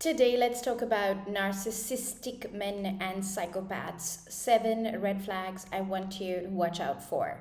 Today, let's talk about narcissistic men and psychopaths. 7 red flags I want you to watch out for.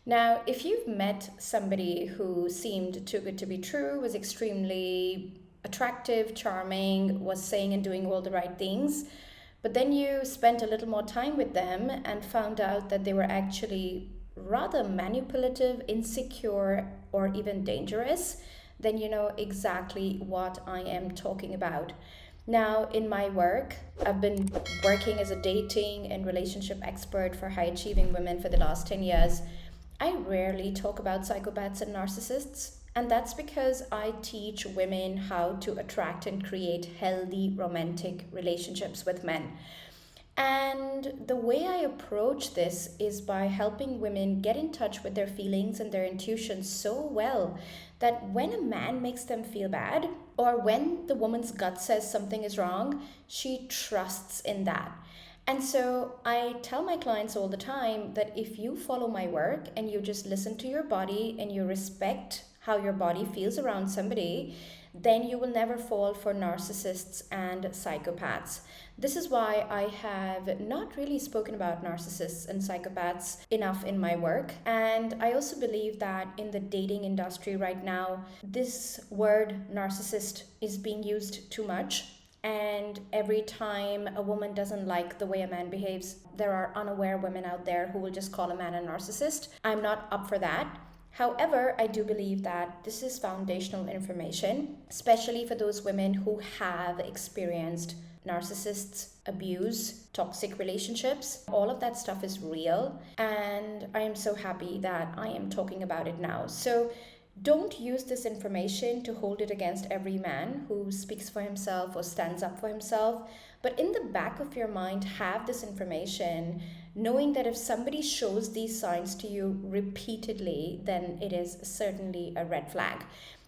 Now, if you've met somebody who seemed too good to be true, was extremely attractive, charming, was saying and doing all the right things, but then you spent a little more time with them and found out that they were actually rather manipulative, insecure, or even dangerous, then you know exactly what I am talking about. Now, in my work, I've been working as a dating and relationship expert for high achieving women for the last 10 years. I rarely talk about psychopaths and narcissists, and that's because I teach women how to attract and create healthy romantic relationships with men. And the way I approach this is by helping women get in touch with their feelings and their intuition so well that when a man makes them feel bad, or when the woman's gut says something is wrong, she trusts in that. And so I tell my clients all the time that if you follow my work and you just listen to your body and you respect how your body feels around somebody, then you will never fall for narcissists and psychopaths. This is why I have not really spoken about narcissists and psychopaths enough in my work. And I also believe that in the dating industry right now, this word narcissist is being used too much. And every time a woman doesn't like the way a man behaves, there are unaware women out there who will just call a man a narcissist. I'm not up for that. However, I do believe that this is foundational information, especially for those women who have experienced narcissists, abuse, toxic relationships. All of that stuff is real, and I am so happy that I am talking about it now. So don't use this information to hold it against every man who speaks for himself or stands up for himself. But in the back of your mind, have this information, knowing that if somebody shows these signs to you repeatedly, then it is certainly a red flag.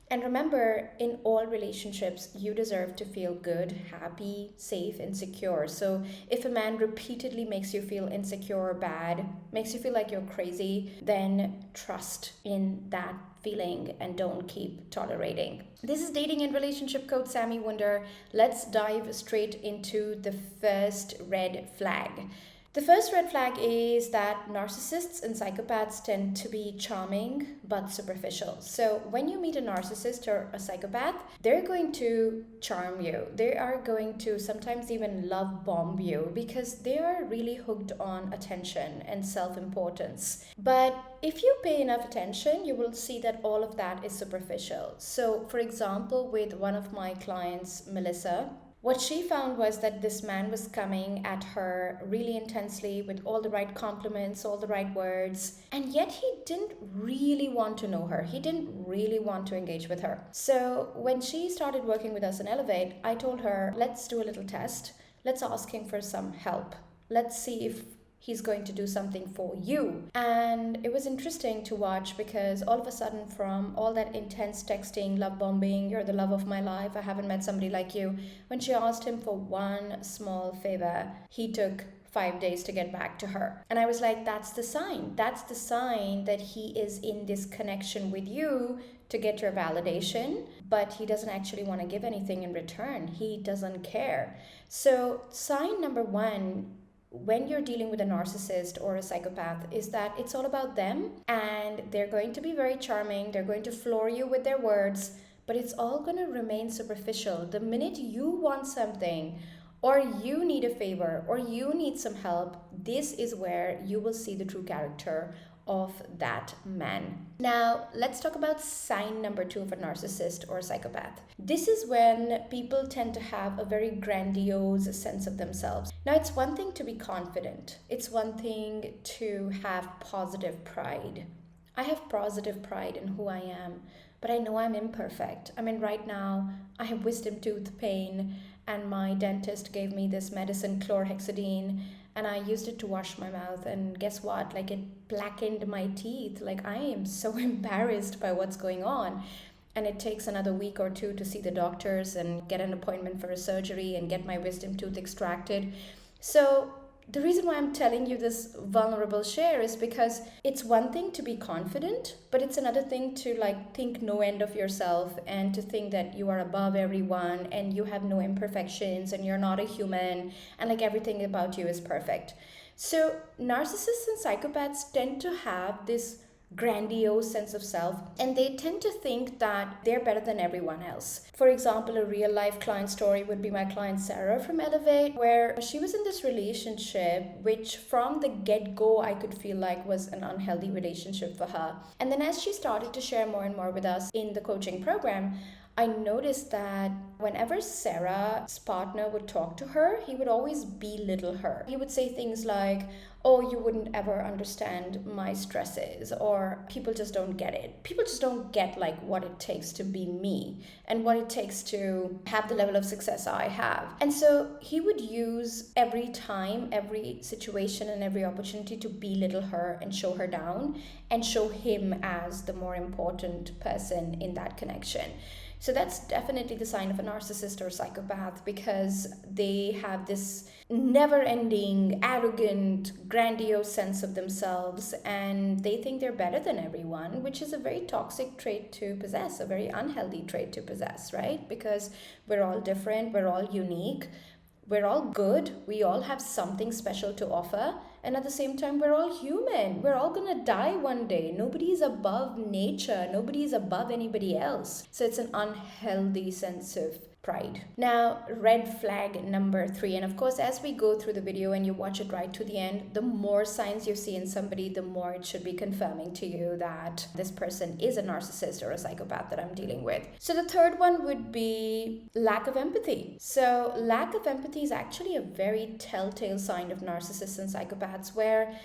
And remember, in all relationships, you deserve to feel good, happy, safe, and secure. So if a man repeatedly makes you feel insecure or bad, makes you feel like you're crazy, then trust in that feeling and don't keep tolerating. This is Dating and Relationship Coach Sami Wunder. Let's dive straight into the first red flag. The first red flag is that narcissists and psychopaths tend to be charming but superficial. So when you meet a narcissist or a psychopath, they're going to charm you. They are going to sometimes even love bomb you because they are really hooked on attention and self-importance. But if you pay enough attention, you will see that all of that is superficial. So for example, with one of my clients, Melissa, what she found was that this man was coming at her really intensely with all the right compliments, all the right words, and yet he didn't really want to know her. He didn't really want to engage with her. So when she started working with us in Elevate, I told her, let's do a little test. Let's ask him for some help. Let's see if he's going to do something for you. And it was interesting to watch because all of a sudden, from all that intense texting, love bombing, you're the love of my life, I haven't met somebody like you, when she asked him for one small favor, he took 5 days to get back to her. And I was like, that's the sign. That's the sign that he is in this connection with you to get your validation, but he doesn't actually want to give anything in return. He doesn't care. So sign number one, when you're dealing with a narcissist or a psychopath, is that it's all about them, and they're going to be very charming. They're going to floor you with their words, but it's all going to remain superficial. The minute you want something, or you need a favor, or you need some help, this is where you will see the true character of that man. Now, let's talk about sign number 2 of a narcissist or a psychopath. This is when people tend to have a very grandiose sense of themselves. Now, it's one thing to be confident. It's one thing to have positive pride. I have positive pride in who I am, but I know I'm imperfect. I mean, right now, I have wisdom tooth pain, and my dentist gave me this medicine, chlorhexidine, and I used it to wash my mouth, and guess what? Like, it blackened my teeth. Like, I am so embarrassed by what's going on. And it takes another week or 2 to see the doctors and get an appointment for a surgery and get my wisdom tooth extracted. So the reason why I'm telling you this vulnerable share is because it's one thing to be confident, but it's another thing to like think no end of yourself and to think that you are above everyone and you have no imperfections and you're not a human and like everything about you is perfect. So narcissists and psychopaths tend to have this grandiose sense of self, and they tend to think that they're better than everyone else. For example, a real life client story would be my client Sarah from Elevate, where she was in this relationship which from the get-go I could feel like was an unhealthy relationship for her. And then as she started to share more and more with us in the coaching program, I noticed that whenever Sarah's partner would talk to her, he would always belittle her. He would say things like, oh, you wouldn't ever understand my stresses, or people just don't get it. People just don't get like what it takes to be me and what it takes to have the level of success I have. And so he would use every time, every situation, and every opportunity to belittle her and show her down and show him as the more important person in that connection. So that's definitely the sign of a narcissist or psychopath, because they have this never-ending, arrogant, grandiose sense of themselves, and they think they're better than everyone, which is a very toxic trait to possess, a very unhealthy trait to possess, right? Because we're all different, we're all unique, we're all good, we all have something special to offer, and at the same time we're all human. We're all gonna die one day. Nobody's above nature, nobody's above anybody else. So it's an unhealthy sense of pride. Now, red flag number 3, and of course as we go through the video and you watch it right to the end, the more signs you see in somebody, the more it should be confirming to you that this person is a narcissist or a psychopath that I'm dealing with. So the third one would be lack of empathy. So lack of empathy is actually a very telltale sign of narcissists and psychopaths, where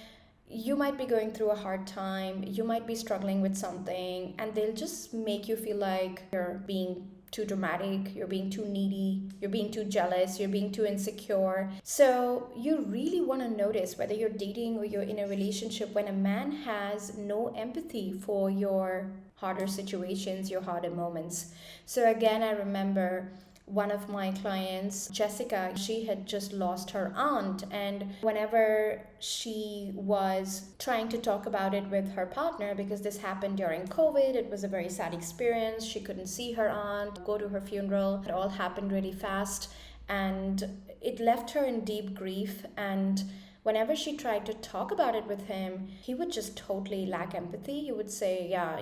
you might be going through a hard time, you might be struggling with something, and they'll just make you feel like you're being too dramatic, you're being too needy, you're being too jealous, you're being too insecure. So you really want to notice, whether you're dating or you're in a relationship, when a man has no empathy for your harder situations, your harder moments. So again, I remember one of my clients, Jessica, she had just lost her aunt, and whenever she was trying to talk about it with her partner, because this happened during COVID, it was a very sad experience. She couldn't see her aunt, go to her funeral. It all happened really fast, and it left her in deep grief. And whenever she tried to talk about it with him, he would just totally lack empathy. He would say, yeah,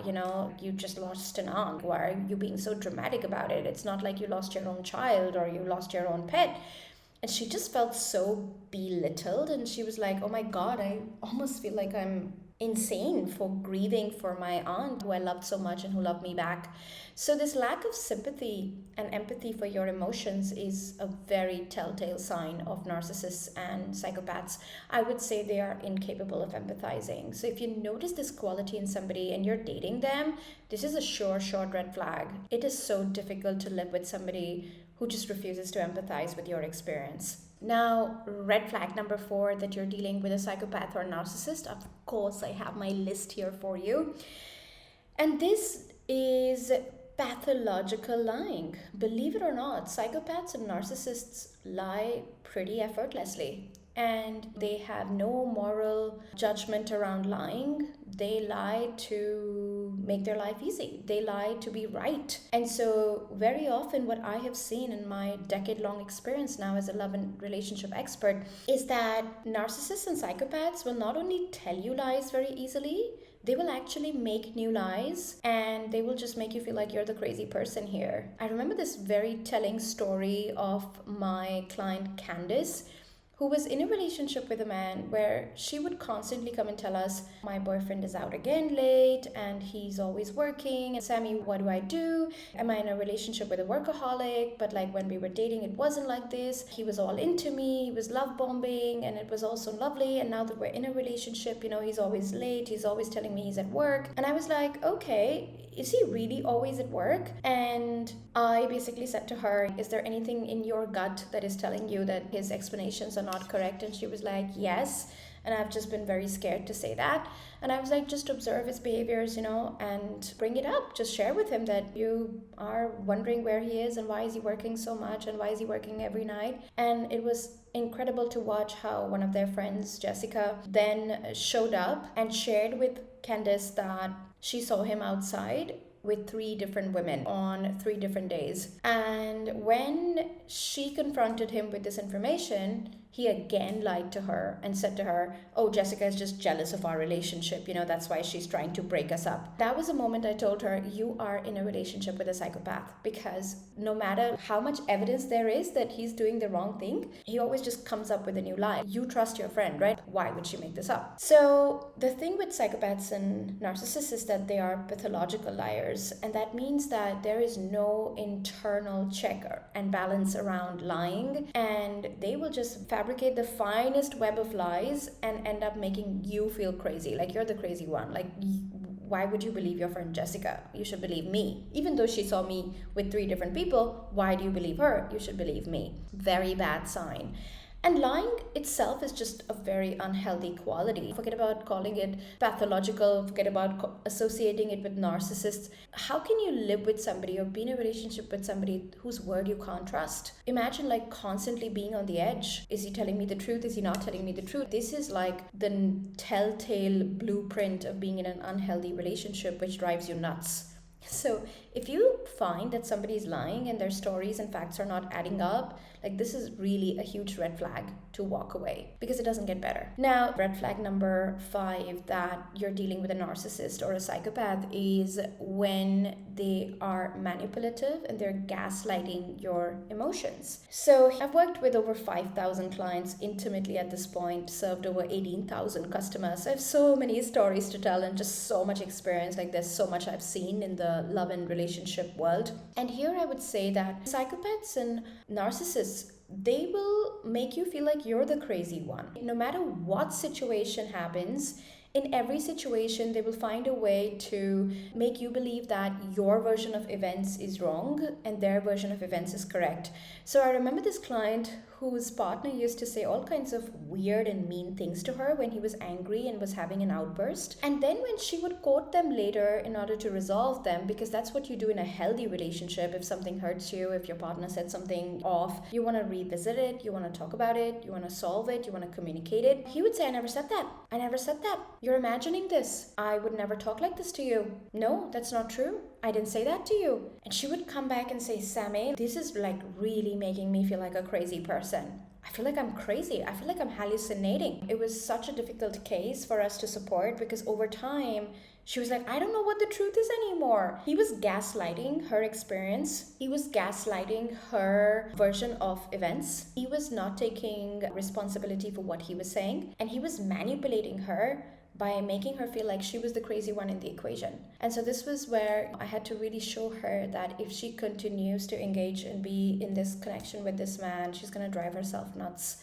you just lost an aunt. Why are you being so dramatic about it? It's not like you lost your own child or you lost your own pet. And she just felt so belittled, and she was like, oh my God, I almost feel like I'm insane for grieving for my aunt who I loved so much and who loved me back. So this lack of sympathy and empathy for your emotions is a very telltale sign of narcissists and psychopaths. I would say they are incapable of empathizing. So if you notice this quality in somebody and you're dating them, this is a short red flag. It is so difficult to live with somebody who just refuses to empathize with your experience. Now, red flag number 4, that you're dealing with a psychopath or a narcissist. Of course, I have my list here for you. And this is pathological lying. Believe it or not, psychopaths and narcissists lie pretty effortlessly. And they have no moral judgment around lying. They lie to make their life easy. They lie to be right. And so very often what I have seen in my decade-long experience now as a love and relationship expert is that narcissists and psychopaths will not only tell you lies very easily, they will actually make new lies, and they will just make you feel like you're the crazy person here. I remember this very telling story of my client Candice, who was in a relationship with a man where she would constantly come and tell us, my boyfriend is out again late and he's always working. And Sami, what do I do? Am I in a relationship with a workaholic? But like when we were dating, it wasn't like this. He was all into me, he was love bombing, and it was also lovely. And now that we're in a relationship, he's always late, he's always telling me he's at work. And I was like, okay, is he really always at work? And I basically said to her, is there anything in your gut that is telling you that his explanations are not correct? And she was like, yes. And I've just been very scared to say that. And I was like, just observe his behaviors, and bring it up. Just share with him that you are wondering where he is and why is he working so much and why is he working every night. And it was incredible to watch how one of their friends, Jessica, then showed up and shared with Candace that she saw him outside with 3 different women on 3 different days. And when she confronted him with this information, he again lied to her and said to her, oh, Jessica is just jealous of our relationship. That's why she's trying to break us up. That was a moment I told her, you are in a relationship with a psychopath, because no matter how much evidence there is that he's doing the wrong thing, he always just comes up with a new lie. You trust your friend, right? Why would she make this up? So the thing with psychopaths and narcissists is that they are pathological liars. And that means that there is no internal check and balance around lying. And they will just fabricate the finest web of lies and end up making you feel crazy, like you're the crazy one. Like, why would you believe your friend Jessica? You should believe me. Even though she saw me with 3 different people, why do you believe her? You should believe me. Very bad sign. And lying itself is just a very unhealthy quality. Forget about calling it pathological, forget about associating it with narcissists. How can you live with somebody or be in a relationship with somebody whose word you can't trust? Imagine like constantly being on the edge. Is he telling me the truth? Is he not telling me the truth? This is like the telltale blueprint of being in an unhealthy relationship, which drives you nuts. So if you find that somebody is lying and their stories and facts are not adding up, like this is really a huge red flag to walk away, because it doesn't get better. Now, red flag number 5 that you're dealing with a narcissist or a psychopath is when they are manipulative and they're gaslighting your emotions. So I've worked with over 5,000 clients intimately at this point, served over 18,000 customers. So I have so many stories to tell and just so much experience. Like there's so much I've seen in the love and relationship world. And here I would say that psychopaths and narcissists, they will make you feel like you're the crazy one. No matter what situation happens, in every situation, they will find a way to make you believe that your version of events is wrong and their version of events is correct. So I remember this client whose partner used to say all kinds of weird and mean things to her when he was angry and was having an outburst. And then when she would quote them later in order to resolve them, because that's what you do in a healthy relationship. If something hurts you, if your partner said something off, you want to revisit it, you want to talk about it, you want to solve it, you want to communicate it. He would say, I never said that. I never said that. You're imagining this. I would never talk like this to you. No, that's not true. I didn't say that to you. And she would come back and say, Sami, this is like really making me feel like a crazy person. I feel like I'm crazy. I feel like I'm hallucinating. It was such a difficult case for us to support, because over time, she was like, I don't know what the truth is anymore. He was gaslighting her experience. He was gaslighting her version of events. He was not taking responsibility for what he was saying. And he was manipulating her by making her feel like she was the crazy one in the equation. And so this was where I had to really show her that if she continues to engage and be in this connection with this man, she's going to drive herself nuts.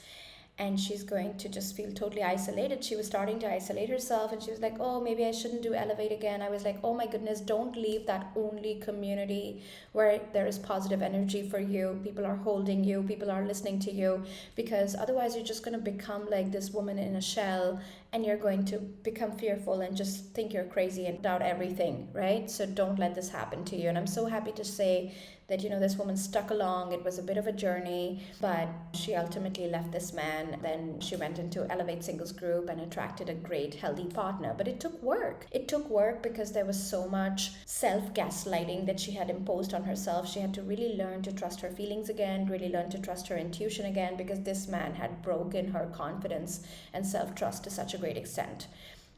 And she's going to just feel totally isolated. She was starting to isolate herself, and she was like, oh, maybe I shouldn't do Elevate again. I was like, oh my goodness, don't leave that only community where there is positive energy for you. People are holding you, people are listening to you, because otherwise you're just going to become like this woman in a shell, and you're going to become fearful and just think you're crazy and doubt everything, right? So don't let this happen to you. And I'm so happy to say that, this woman stuck along. It was a bit of a journey, but she ultimately left this man. Then she went into Elevate Singles Group and attracted a great, healthy partner. But it took work. It took work because there was so much self-gaslighting that she had imposed on herself. She had to really learn to trust her feelings again, really learn to trust her intuition again, because this man had broken her confidence and self-trust to such a great extent.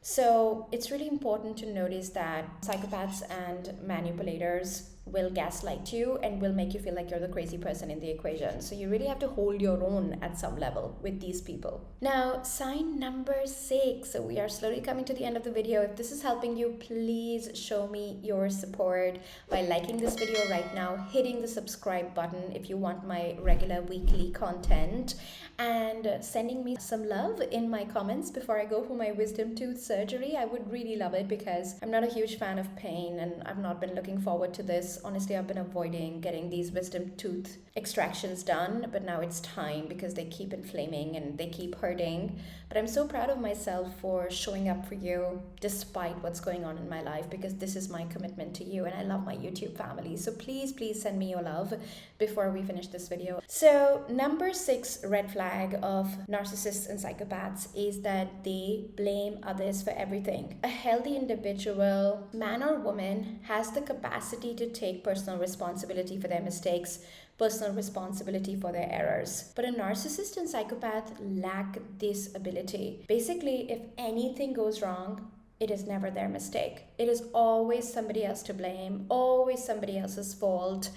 So it's really important to notice that psychopaths and manipulators will gaslight you and will make you feel like you're the crazy person in the equation. So you really have to hold your own at some level with these people. Now, sign number 6. So we are slowly coming to the end of the video. If this is helping you, please show me your support by liking this video right now, hitting the subscribe button if you want my regular weekly content, and sending me some love in my comments before I go for my wisdom tooth surgery. I would really love it, because I'm not a huge fan of pain and I've not been looking forward to this. this. Honestly, I've been avoiding getting these wisdom tooth extractions done, but now it's time because they keep inflaming and they keep hurting. But I'm so proud of myself for showing up for you despite what's going on in my life, because this is my commitment to you, and I love my YouTube family. So please send me your love before we finish this video. So number 6 red flag of narcissists and psychopaths is that they blame others for everything. A healthy individual, man or woman, has the capacity to take personal responsibility for their mistakes, personal responsibility for their errors. But a narcissist and psychopath lack this ability. Basically, if anything goes wrong, it is never their mistake. It is always somebody else to blame, always somebody else's fault.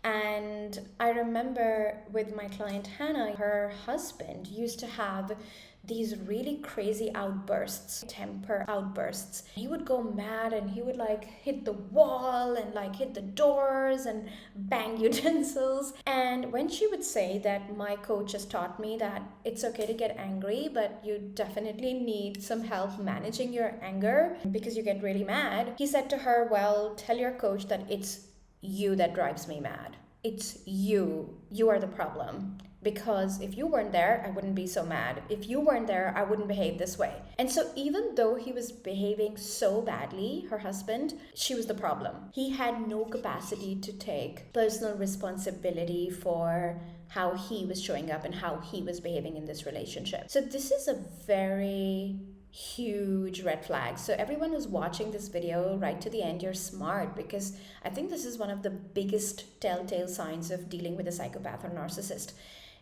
And I remember with my client Hannah, her husband used to have these really crazy outbursts, temper outbursts. He would go mad and he would like hit the wall and like hit the doors and bang utensils. And when she would say that my coach has taught me that it's okay to get angry, but you definitely need some help managing your anger because you get really mad, he said to her, well, tell your coach that it's you that drives me mad. It's you. You are the problem. Because if you weren't there, I wouldn't be so mad. If you weren't there, I wouldn't behave this way. And so even though he was behaving so badly, her husband, she was the problem. He had no capacity to take personal responsibility for how he was showing up and how he was behaving in this relationship. So this is a very huge red flag. So everyone who's watching this video right to the end, you're smart, because I think this is one of the biggest telltale signs of dealing with a psychopath or narcissist.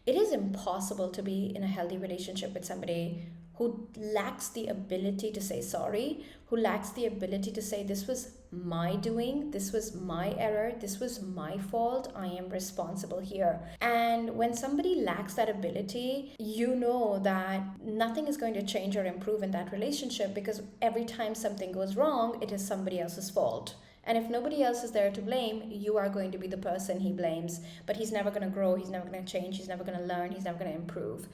It is impossible to be in a healthy relationship with somebody who lacks the ability to say sorry, who lacks the ability to say, this was my doing, this was my error, this was my fault, I am responsible here. And when somebody lacks that ability, you know that nothing is going to change or improve in that relationship, because every time something goes wrong, it is somebody else's fault. And if nobody else is there to blame, you are going to be the person he blames. But he's never going to grow, he's never going to change, he's never going to learn, he's never going to improve.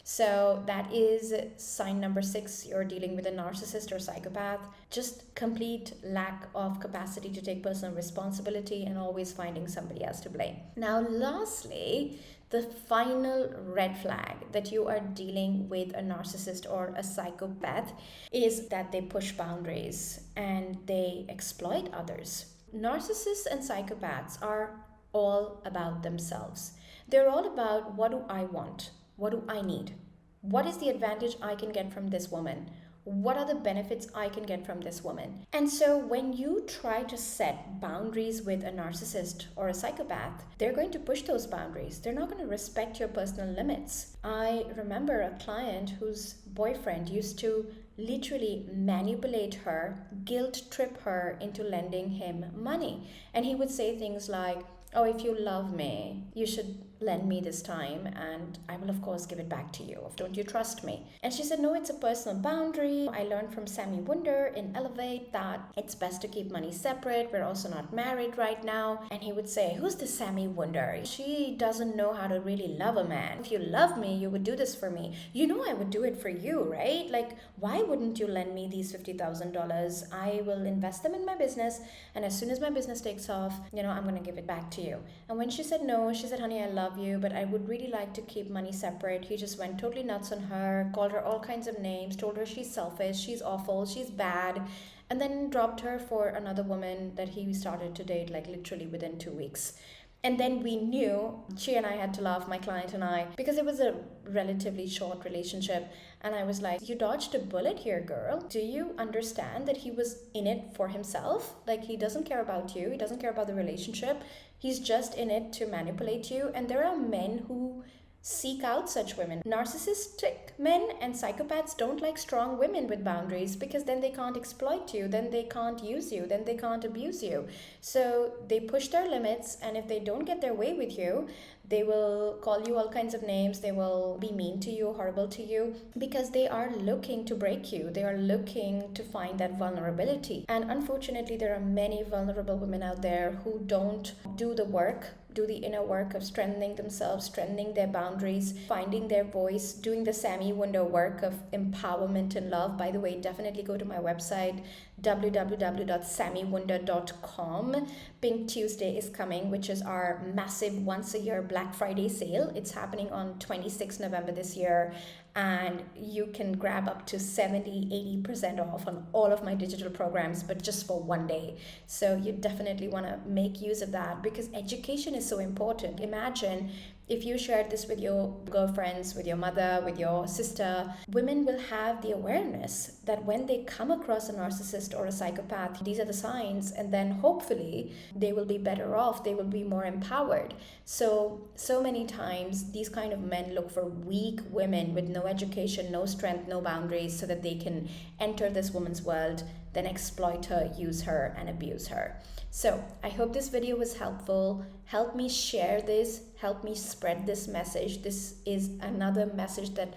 So that is sign number 6. You're dealing with a narcissist or psychopath. Just complete lack of capacity to take personal responsibility and always finding somebody else to blame. Now, lastly, the final red flag that you are dealing with a narcissist or a psychopath is that they push boundaries and they exploit others. Narcissists and psychopaths are all about themselves. They're all about, what do I want? What do I need? What is the advantage I can get from this woman? What are the benefits I can get from this woman? And so when you try to set boundaries with a narcissist or a psychopath, they're going to push those boundaries. They're not going to respect your personal limits. I remember a client whose boyfriend used to literally manipulate her, guilt trip her into lending him money. And he would say things like, oh, if you love me, you should lend me this time and I will of course give it back to you. Don't you trust me? And she said, no, it's a personal boundary. I learned from Sami Wunder in Elevate that it's best to keep money separate. We're also not married right now. And he would say, who's the Sami Wunder? She doesn't know how to really love a man. If you love me, you would do this for me. You know I would do it for you, right? Like, why wouldn't you lend me these $50,000? I will invest them in my business, and as soon as my business takes off, I'm going to give it back to you. And when she said no, she said, honey, I love you, but I would really like to keep money separate. He just went totally nuts on her, called her all kinds of names, told her she's selfish, she's awful, she's bad, and then dropped her for another woman that he started to date like literally within 2 weeks. And then we knew, she and I had to laugh, my client and I, because it was a relatively short relationship. And I was like, you dodged a bullet here, girl. Do you understand that he was in it for himself? Like, he doesn't care about you. He doesn't care about the relationship. He's just in it to manipulate you. And there are men who seek out such women. Narcissistic men and psychopaths don't like strong women with boundaries, because then they can't exploit you, then they can't use you, then they can't abuse you. So they push their limits, and if they don't get their way with you, they will call you all kinds of names. They will be mean to you, horrible to you, because they are looking to break you. They are looking to find that vulnerability. And unfortunately, there are many vulnerable women out there who don't do the work, do the inner work of strengthening themselves, strengthening their boundaries, finding their voice, doing the Sami Wunder work of empowerment and love. By the way, definitely go to my website. www.samiwunder.com. Pink Tuesday is coming, which is our massive once a year Black Friday sale. It's happening on 26 November this year, and you can grab up to 70-80% off on all of my digital programs, but just for one day. So you definitely want to make use of that, because education is so important. Imagine if you shared this with your girlfriends, with your mother, with your sister, women will have the awareness that when they come across a narcissist or a psychopath, these are the signs, and then hopefully they will be better off, they will be more empowered. So many times these kind of men look for weak women with no education, no strength, no boundaries, so that they can enter this woman's world, then exploit her, use her, and abuse her. So I hope this video was helpful. Help me share this, help me spread this message. This is another message that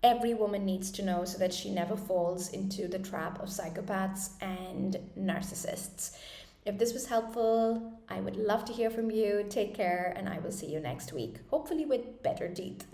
every woman needs to know, so that she never falls into the trap of psychopaths and narcissists. If this was helpful, I would love to hear from you. Take care, and I will see you next week, hopefully with better teeth.